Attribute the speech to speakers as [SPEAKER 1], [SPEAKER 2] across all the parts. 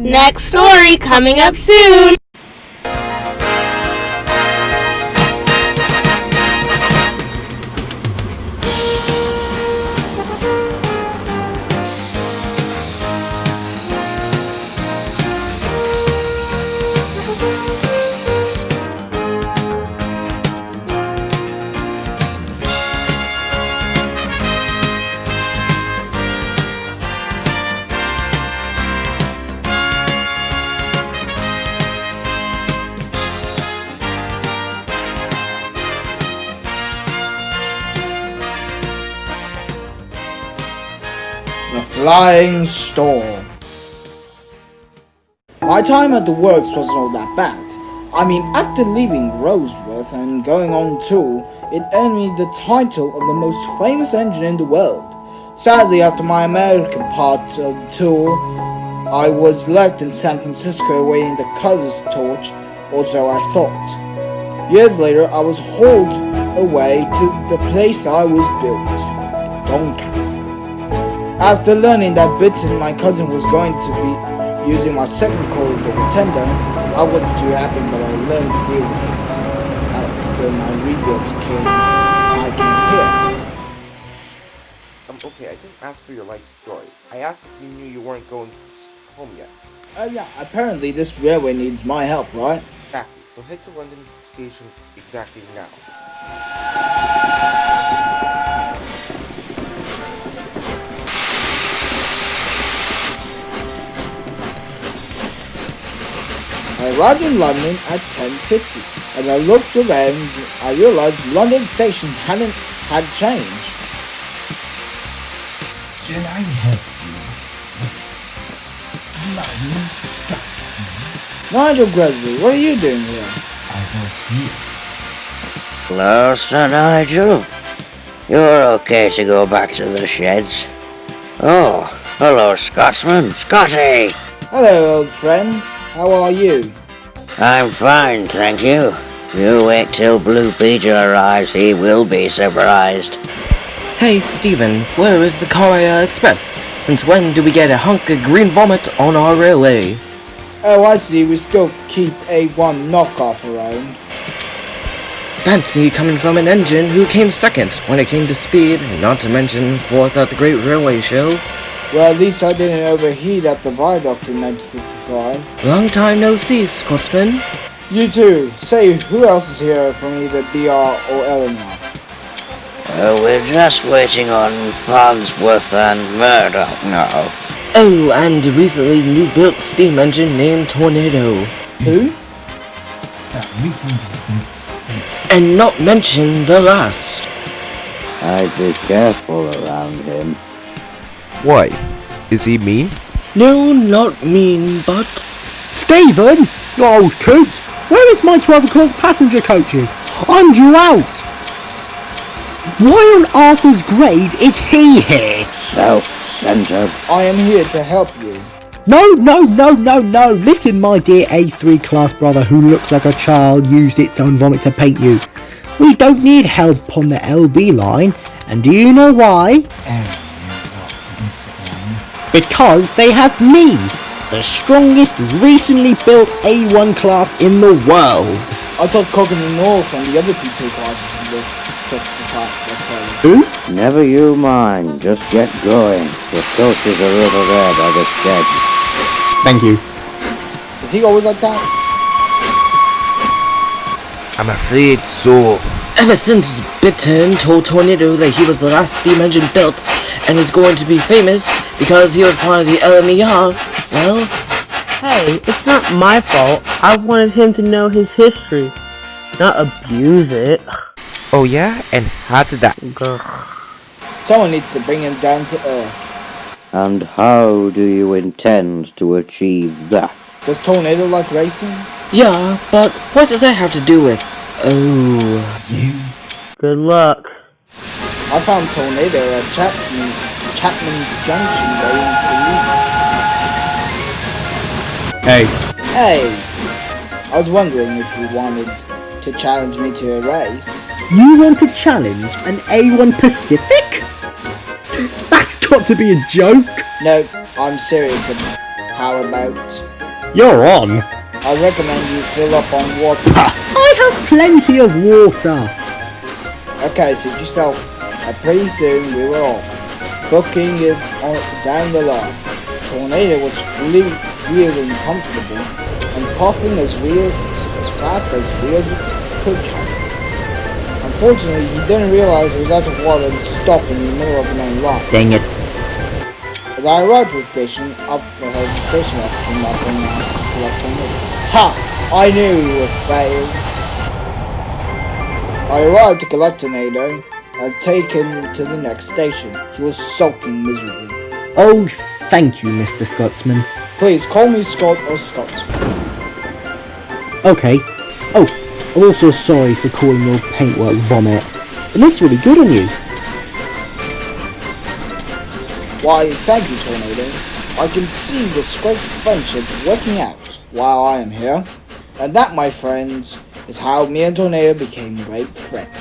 [SPEAKER 1] Next story coming up soon!
[SPEAKER 2] The Flying Storm. My time at the works wasn't all that bad. I mean, after leaving Roseworth and going on tour, it earned me the title of the most famous engine in the world. Sadly, after my American part of the tour, I was left in San Francisco awaiting the colors torch, or so I thought. Years later, I was hauled away to the place I was built, Doncaster. After learning that Bitten, my cousin, was going to be using my second core of the Pretender, I wasn't too happy, but I learned to deal with it. After my rebuild I came here.
[SPEAKER 3] Okay, I didn't ask for your life story. I asked if you knew you weren't going home yet.
[SPEAKER 2] Yeah, apparently this railway needs my help, right?
[SPEAKER 3] Exactly, so head to London Station exactly now.
[SPEAKER 2] I arrived in London at 10:50. As I looked around, I realized London Station had changed.
[SPEAKER 4] Can I help you? London Station.
[SPEAKER 2] Nigel Gresby, what are you doing here?
[SPEAKER 4] I work here.
[SPEAKER 5] Hello, Sir Nigel. You're okay to go back to the sheds. Oh, hello, Scotsman. Scotty!
[SPEAKER 2] Hello, old friend. How are you?
[SPEAKER 5] I'm fine, thank you. You wait till Blue Peter arrives, he will be surprised.
[SPEAKER 6] Hey, Stephen, where is the Courier Express? Since when do we get a hunk of green vomit on our railway?
[SPEAKER 2] Oh, I see. We still keep A1 knockoff around.
[SPEAKER 6] Fancy coming from an engine who came second when it came to speed, not to mention fourth at the Great Railway Show.
[SPEAKER 2] Well, at least I didn't overheat at the viaduct in 1955.
[SPEAKER 6] Long time no see, Scotsman.
[SPEAKER 2] You too. Say, who else is here from either BR or Eleanor?
[SPEAKER 5] We're just waiting on Farnsworth and Murdoch now.
[SPEAKER 6] Oh, and a recently new-built steam engine named Tornado.
[SPEAKER 2] Who?
[SPEAKER 4] That recently built state.
[SPEAKER 6] And not mention the last.
[SPEAKER 5] I'd be careful around him.
[SPEAKER 7] Why? Is he mean?
[SPEAKER 6] No, not mean, but...
[SPEAKER 8] Stephen, you old coot! Where is my 12 o'clock passenger coaches? I'm due out! Why on Arthur's grave is he here?
[SPEAKER 5] Self-centered.
[SPEAKER 2] I am here to help you.
[SPEAKER 8] No! Listen, my dear A3 class brother who looks like a child used its own vomit to paint you. We don't need help on the LB line, and do you know why? Because they have me, the strongest recently built A1 class in the world.
[SPEAKER 2] I thought Cogan and North and the other P2 classes were just the type.
[SPEAKER 8] Who?
[SPEAKER 5] Never you mind, just get going. The coaches are over there by the shed.
[SPEAKER 8] Thank you.
[SPEAKER 2] Is he always like that?
[SPEAKER 7] I'm afraid so.
[SPEAKER 6] Ever since Bittern told Tornado that he was the last steam engine built and is going to be famous because he was part of the LNER, well...
[SPEAKER 9] Hey, it's not my fault. I wanted him to know his history, not abuse it.
[SPEAKER 7] Oh yeah? And how did that...
[SPEAKER 2] Someone needs to bring him down to earth.
[SPEAKER 5] And how do you intend to achieve that?
[SPEAKER 2] Does Tornado like racing?
[SPEAKER 6] Yeah, but what does that have to do with... Oh...
[SPEAKER 4] Use.
[SPEAKER 9] Good luck.
[SPEAKER 2] I found Tornado at Chapman's Junction waiting to leave.
[SPEAKER 8] Hey.
[SPEAKER 2] Hey! I was wondering if you wanted to challenge me to a race.
[SPEAKER 8] You want to challenge an A1 Pacific? That's got to be a joke.
[SPEAKER 2] No, I'm serious. How about
[SPEAKER 8] You're on.
[SPEAKER 2] I recommend you fill up on water.
[SPEAKER 8] I have plenty of water.
[SPEAKER 2] Okay, suit yourself. And pretty soon we were off, booking it down the line. Tornado was feeling comfortable and puffing as fast as wheels could carry. Unfortunately, he didn't realize he was out of water and stopped in the middle of the main line.
[SPEAKER 8] Dang it.
[SPEAKER 2] As I arrived at the station, up ahead the station master came up and asked to collect Tornado. Ha! I knew he would fail. I arrived to collect Tornado and taken to the next station. He was sulking miserably.
[SPEAKER 8] Oh, thank you, Mr. Scotsman.
[SPEAKER 2] Please call me Scott or Scotsman.
[SPEAKER 8] Okay. Oh, I'm also sorry for calling your paintwork vomit. It looks really good on you.
[SPEAKER 2] Why, thank you, Tornado. I can see this great friendship working out while I am here. And that, my friends, is how me and Tornado became great friends.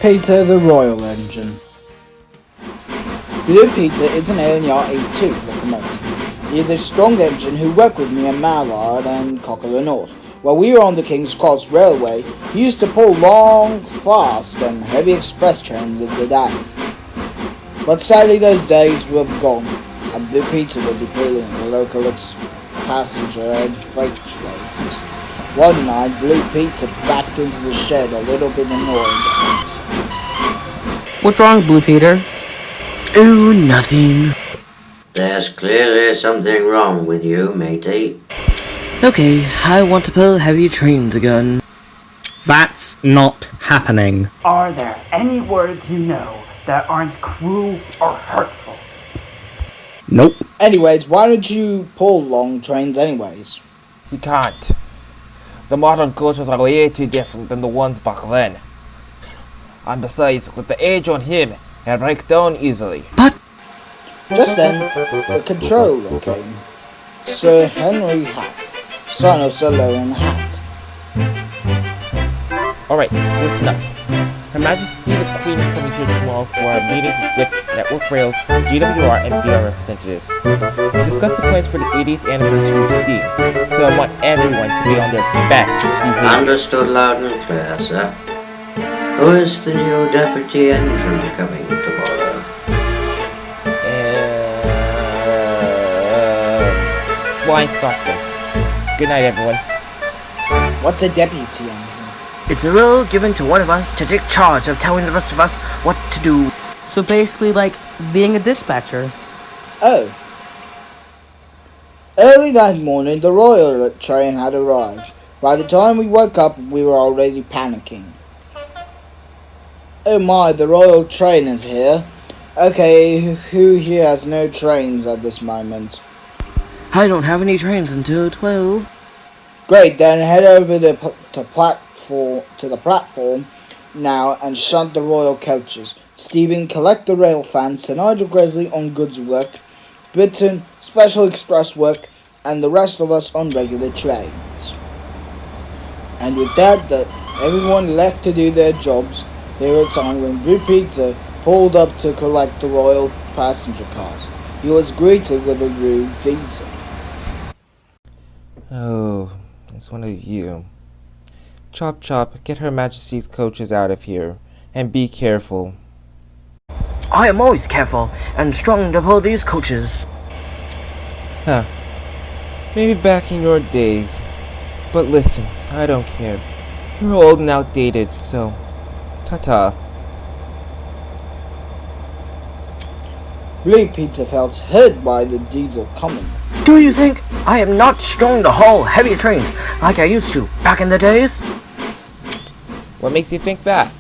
[SPEAKER 2] Peter the Royal Engine. Blue Peter is an LNR 82 locomotive. He is a strong engine who worked with me at Mallard and Coquelin North. While we were on the King's Cross Railway, he used to pull long, fast and heavy express trains in the day. But sadly those days were gone, and Blue Peter will be pulling the local passenger and freight trains. One night, Blue Peter backed into the shed a little bit annoyed.
[SPEAKER 9] What's wrong, Blue Peter?
[SPEAKER 6] Oh, nothing.
[SPEAKER 5] There's clearly something wrong with you, matey.
[SPEAKER 6] Okay, I want to pull heavy trains again.
[SPEAKER 8] That's not happening.
[SPEAKER 10] Are there any words you know that aren't cruel or hurtful?
[SPEAKER 8] Nope.
[SPEAKER 2] Anyways, why don't you pull long trains anyways?
[SPEAKER 3] You can't. The modern coaches are way too different than the ones back then. And besides, with the age on him, he'll break down easily.
[SPEAKER 6] But
[SPEAKER 2] Just then, the controller came. Sir Henry Hatt, son of Sir Lowland Hatt.
[SPEAKER 3] Alright, listen up. Her Majesty the Queen is coming here tomorrow for a meeting with Network Rail's GWR and VR representatives to discuss the plans for the 80th anniversary of Steam. So I want everyone to be on their best behavior.
[SPEAKER 5] Understood loud and clear, sir. Who is the new deputy entrant coming tomorrow?
[SPEAKER 3] Flying Scotsman. Good night, everyone.
[SPEAKER 2] What's a deputy engine?
[SPEAKER 6] it's a role given to one of us to take charge of telling the rest of us what to do.
[SPEAKER 9] So basically, like being a dispatcher.
[SPEAKER 2] Oh. Early that morning, the royal train had arrived. By the time we woke up, we were already panicking. Oh my, the royal train is here. Okay, who here has no trains at this moment?
[SPEAKER 6] I don't have any trains until 12.
[SPEAKER 2] Great, then head over to the platform now and shunt the royal coaches. Stephen, collect the rail fans, Sir Nigel Gresley on goods work, Britton, special express work, and the rest of us on regular trains. And with that, everyone left to do their jobs. They were assigned when Blue Peter pulled up to collect the royal passenger cars. He was greeted with a rude diesel.
[SPEAKER 3] Oh, it's one of you. Chop chop, get Her Majesty's coaches out of here. And be careful.
[SPEAKER 6] I am always careful and strong to pull these coaches.
[SPEAKER 3] Huh. Maybe back in your days. But listen, I don't care. You're old and outdated, so ta-ta.
[SPEAKER 2] Blue Peter felt hurt by the diesel comment.
[SPEAKER 6] Do you think I am not strong to haul heavy trains like I used to back in the days?
[SPEAKER 3] What makes you think that?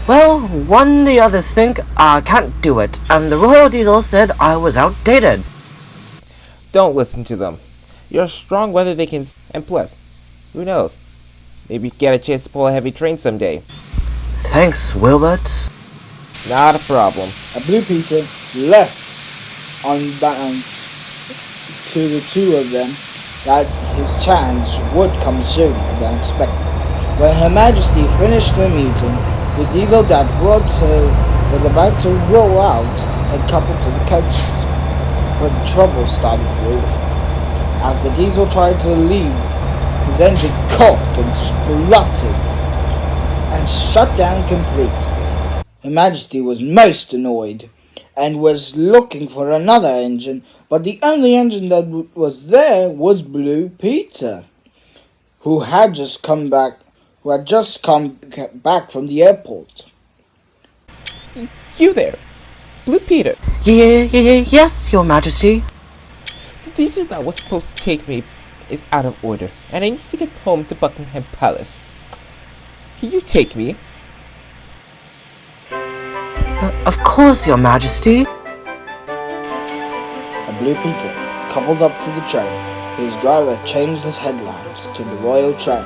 [SPEAKER 6] Well, one the others think I can't do it, and the Royal Diesel said I was outdated.
[SPEAKER 3] Don't listen to them. You're strong whether they can, and plus, who knows? Maybe you get a chance to pull a heavy train someday.
[SPEAKER 6] Thanks, Wilbert.
[SPEAKER 3] Not a problem.
[SPEAKER 2] Blue Peter left unbound to the two of them that his chance would come sooner than expected. When Her Majesty finished the meeting, the diesel that brought her was about to roll out and couple to the coaches, but trouble started brewing. As the diesel tried to leave, his engine coughed and spluttered and shut down completely. Her Majesty was most annoyed and was looking for another engine, but the only engine that was there was Blue Peter, who had just come back from the airport.
[SPEAKER 3] You there, Blue Peter.
[SPEAKER 6] Yes, Your Majesty.
[SPEAKER 3] The diesel that was supposed to take me is out of order, and I need to get home to Buckingham Palace. Can you take me?
[SPEAKER 6] Of course, Your Majesty.
[SPEAKER 2] Blue Peter coupled up to the train. His driver changed his headlamps to the royal train,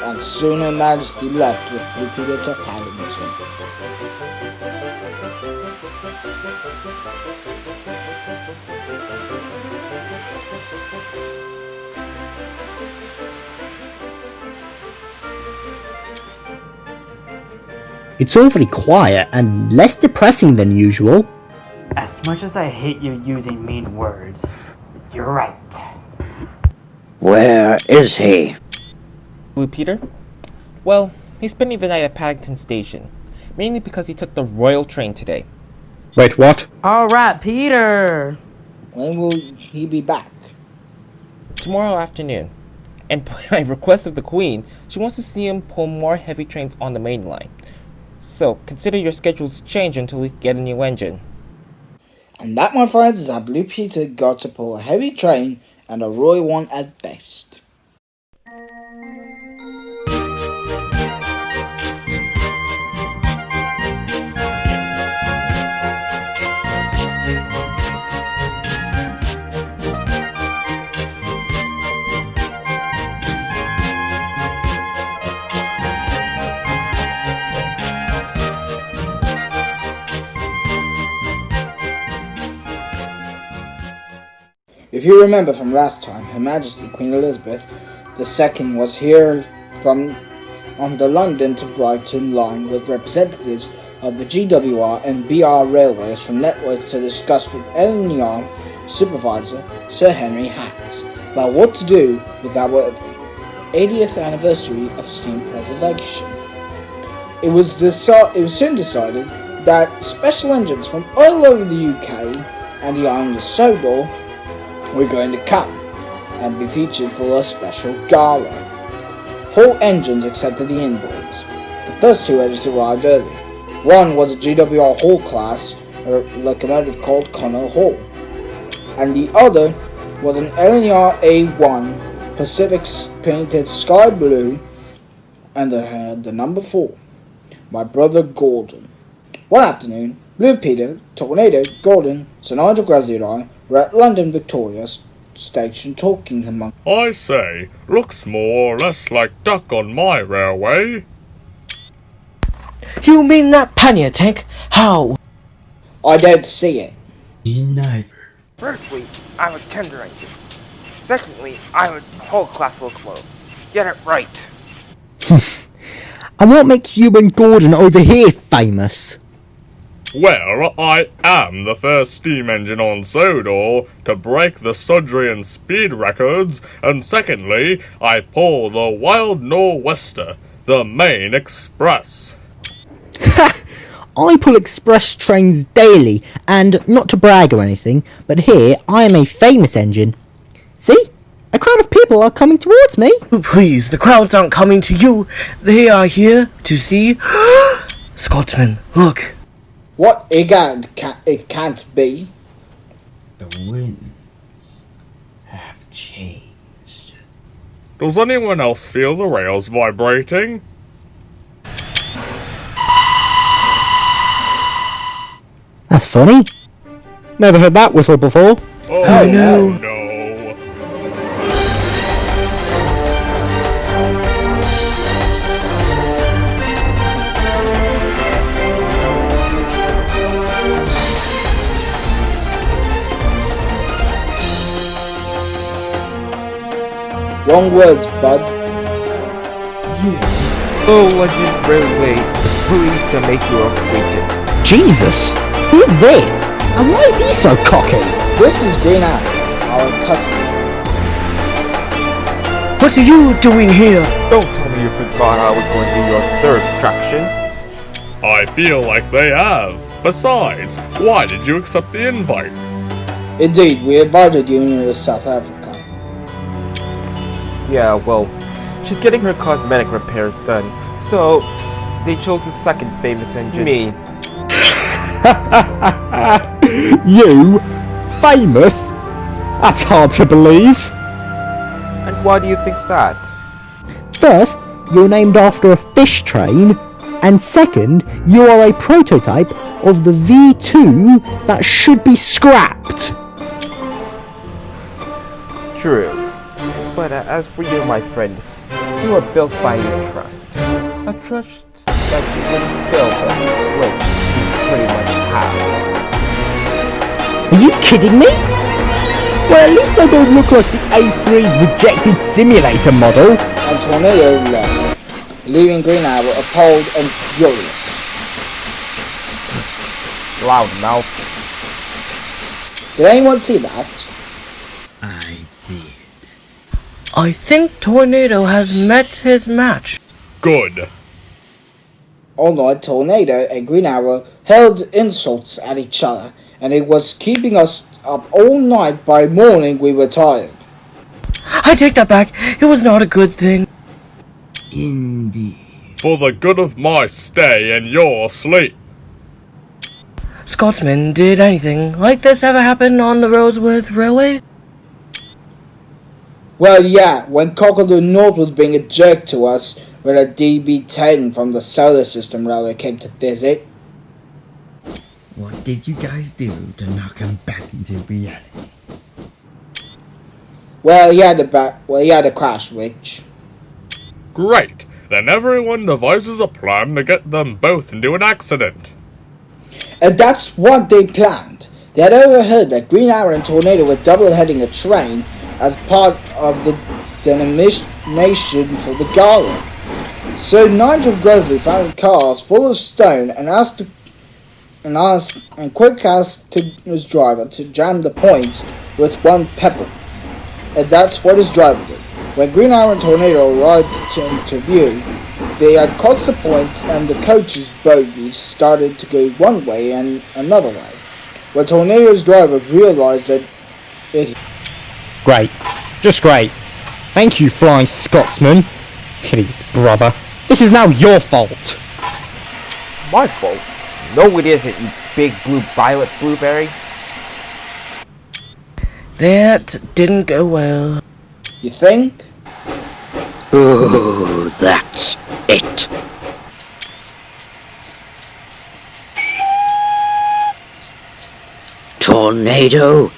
[SPEAKER 2] and soon Her Majesty left with Blue Peter to Paddington.
[SPEAKER 8] It's awfully quiet and less depressing than usual.
[SPEAKER 10] As much as I hate you using mean words, you're right.
[SPEAKER 5] Where is he?
[SPEAKER 3] Blue Peter? Well, he's spending the night at Paddington Station, mainly because he took the royal train today.
[SPEAKER 8] Wait, what?
[SPEAKER 6] Alright, Peter.
[SPEAKER 2] When will he be back?
[SPEAKER 3] Tomorrow afternoon. And by request of the Queen, she wants to see him pull more heavy trains on the main line. So, consider your schedules change until we get a new engine.
[SPEAKER 2] And that, my friends, is how Blue Peter got to pull a heavy train, and a royal one at best. If you remember from last time, Her Majesty Queen Elizabeth II was here on the London to Brighton line with representatives of the GWR and BR railways from networks to discuss with LNER supervisor Sir Henry Hatt about what to do with our 80th anniversary of steam preservation. It was soon decided that special engines from all over the UK and the island of Sodor were going to come and be featured for a special gala. 4 engines accepted the invites, but those 2 engines arrived early. One was a GWR Hall class, a locomotive called Connell Hall, and the other was an LNR A1 Pacific painted sky blue, and they had the number 4, my brother Gordon. One afternoon, Blue Peter, Tornado, Gordon, Sir Nigel Grazzi and I were at London Victoria Station talking among.
[SPEAKER 11] I say, looks more or less like duck on my railway.
[SPEAKER 6] You mean that pannier tank? How?
[SPEAKER 2] I don't see it.
[SPEAKER 4] Me neither.
[SPEAKER 7] Firstly, I'm a tender engine. Secondly, I'm a whole class locomotive. Get it right.
[SPEAKER 8] And what makes you and Gordon over here famous?
[SPEAKER 11] Well, I am the first steam engine on Sodor to break the Sudrian speed records, and secondly, I pull the Wild Nor'Wester, the main express.
[SPEAKER 8] I pull express trains daily, and not to brag or anything, but here I am a famous engine. See? A crowd of people are coming towards me.
[SPEAKER 6] Oh, please, the crowds aren't coming to you. They are here to see Scotsman, look.
[SPEAKER 2] What? It can't be.
[SPEAKER 4] The winds have changed.
[SPEAKER 11] Does anyone else feel the rails vibrating?
[SPEAKER 8] That's funny. Never heard that whistle before.
[SPEAKER 11] Oh
[SPEAKER 6] no.
[SPEAKER 11] no.
[SPEAKER 2] Wrong words, bud.
[SPEAKER 7] Oh, Legend Railway, pleased to make your acquaintance.
[SPEAKER 8] Jesus! Who's this? And why is he so cocky?
[SPEAKER 2] This is Green Arrow, our cousin.
[SPEAKER 6] What are you doing here?
[SPEAKER 7] Don't tell me you forgot I was going to be your third attraction.
[SPEAKER 11] I feel like they have. Besides, why did you accept the invite?
[SPEAKER 2] Indeed, we invited you to South Africa.
[SPEAKER 7] Yeah, well, she's getting her cosmetic repairs done, so they chose the second famous engine, me.
[SPEAKER 8] You? Famous? That's hard to believe.
[SPEAKER 7] And why do you think that?
[SPEAKER 8] First, you're named after a fish train, and second, you are a prototype of the V2 that should be scrapped.
[SPEAKER 7] True. But as for you, my friend, you are built by your trust. A trust that you wouldn't build, which you pretty much have.
[SPEAKER 8] Are you kidding me? Well, at least I don't look like the A3's rejected simulator model.
[SPEAKER 2] And Tornado left, leaving Green Arrow appalled and furious.
[SPEAKER 7] Loud mouth.
[SPEAKER 2] Did anyone see that?
[SPEAKER 4] I did.
[SPEAKER 6] I think Tornado has met his match.
[SPEAKER 11] Good.
[SPEAKER 2] All night, Tornado and Green Arrow hurled insults at each other, and it was keeping us up all night. By morning, we were tired.
[SPEAKER 6] I take that back. It was not a good thing.
[SPEAKER 4] Indeed.
[SPEAKER 11] For the good of my stay and your sleep.
[SPEAKER 6] Scotsman, did anything like this ever happen on the Roseworth Railway?
[SPEAKER 2] Well, yeah, when Cockle North was being a jerk to us when a DB-10 from the Solar System Railway came to visit.
[SPEAKER 4] What did you guys do to knock him back into reality?
[SPEAKER 2] Well, he had a crash, Rich.
[SPEAKER 11] Great. Then everyone devises a plan to get them both into an accident.
[SPEAKER 2] And that's what they planned. They had overheard that Green Arrow and Tornado were double-heading a train as part of the denomination for the gala. So Nigel Gresley found cars full of stone and quick asked his driver to jam the points with one pebble. And that's what his driver did. When Green Arrow and Tornado arrived into view, they had crossed the points and the coach's bogies started to go one way and another way. When Tornado's driver realized that it...
[SPEAKER 8] Great. Just great. Thank you, Flying Scotsman. Hideous brother. This is now your fault.
[SPEAKER 7] My fault? No, it isn't, you big blue violet blueberry.
[SPEAKER 6] That didn't go well.
[SPEAKER 2] You think?
[SPEAKER 5] Oh, that's it. Tornado,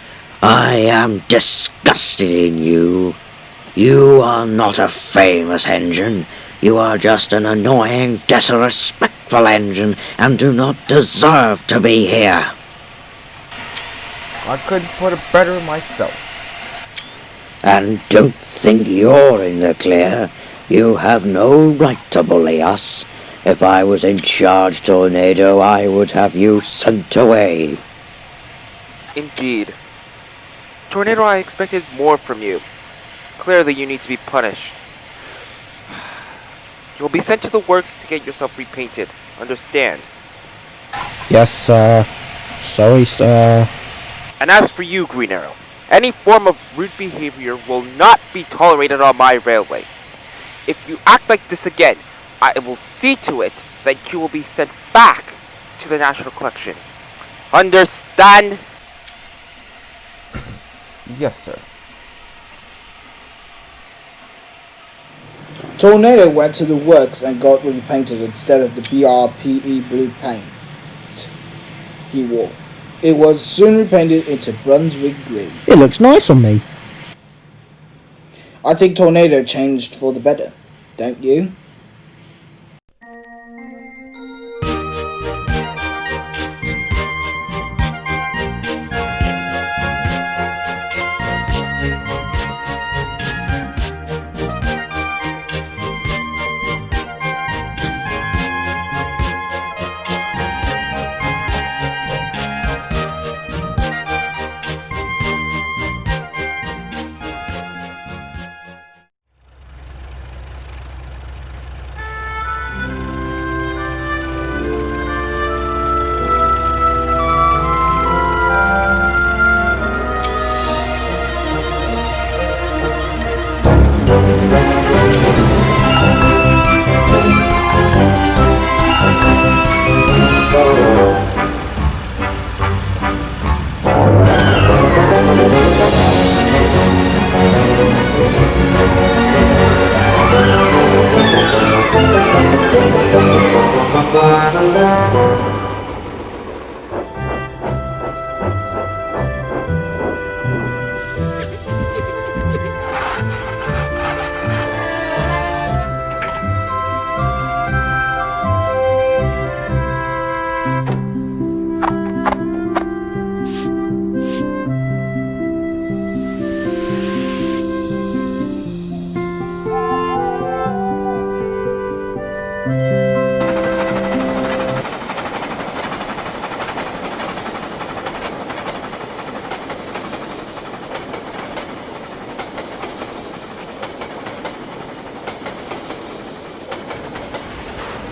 [SPEAKER 5] I am disgusted in you. You are not a famous engine. You are just an annoying, disrespectful engine and do not deserve to be here.
[SPEAKER 7] I couldn't put it better myself.
[SPEAKER 5] And don't think you're in the clear. You have no right to bully us. If I was in charge, Tornado, I would have you sent away.
[SPEAKER 7] Indeed. Tornado, I expected more from you. Clearly you need to be punished. You'll be sent to the works to get yourself repainted. Understand?
[SPEAKER 8] Yes, sir. Sorry, sir.
[SPEAKER 3] And as for you, Green Arrow, any form of rude behavior will not be tolerated on my railway. If you act like this again, I will see to it that you will be sent back to the National Collection. Understand?
[SPEAKER 7] Yes, sir.
[SPEAKER 2] Tornado went to the works and got repainted instead of the BRPE blue paint he wore. It was soon repainted into Brunswick green.
[SPEAKER 8] It looks nice on me.
[SPEAKER 2] I think Tornado changed for the better, don't you?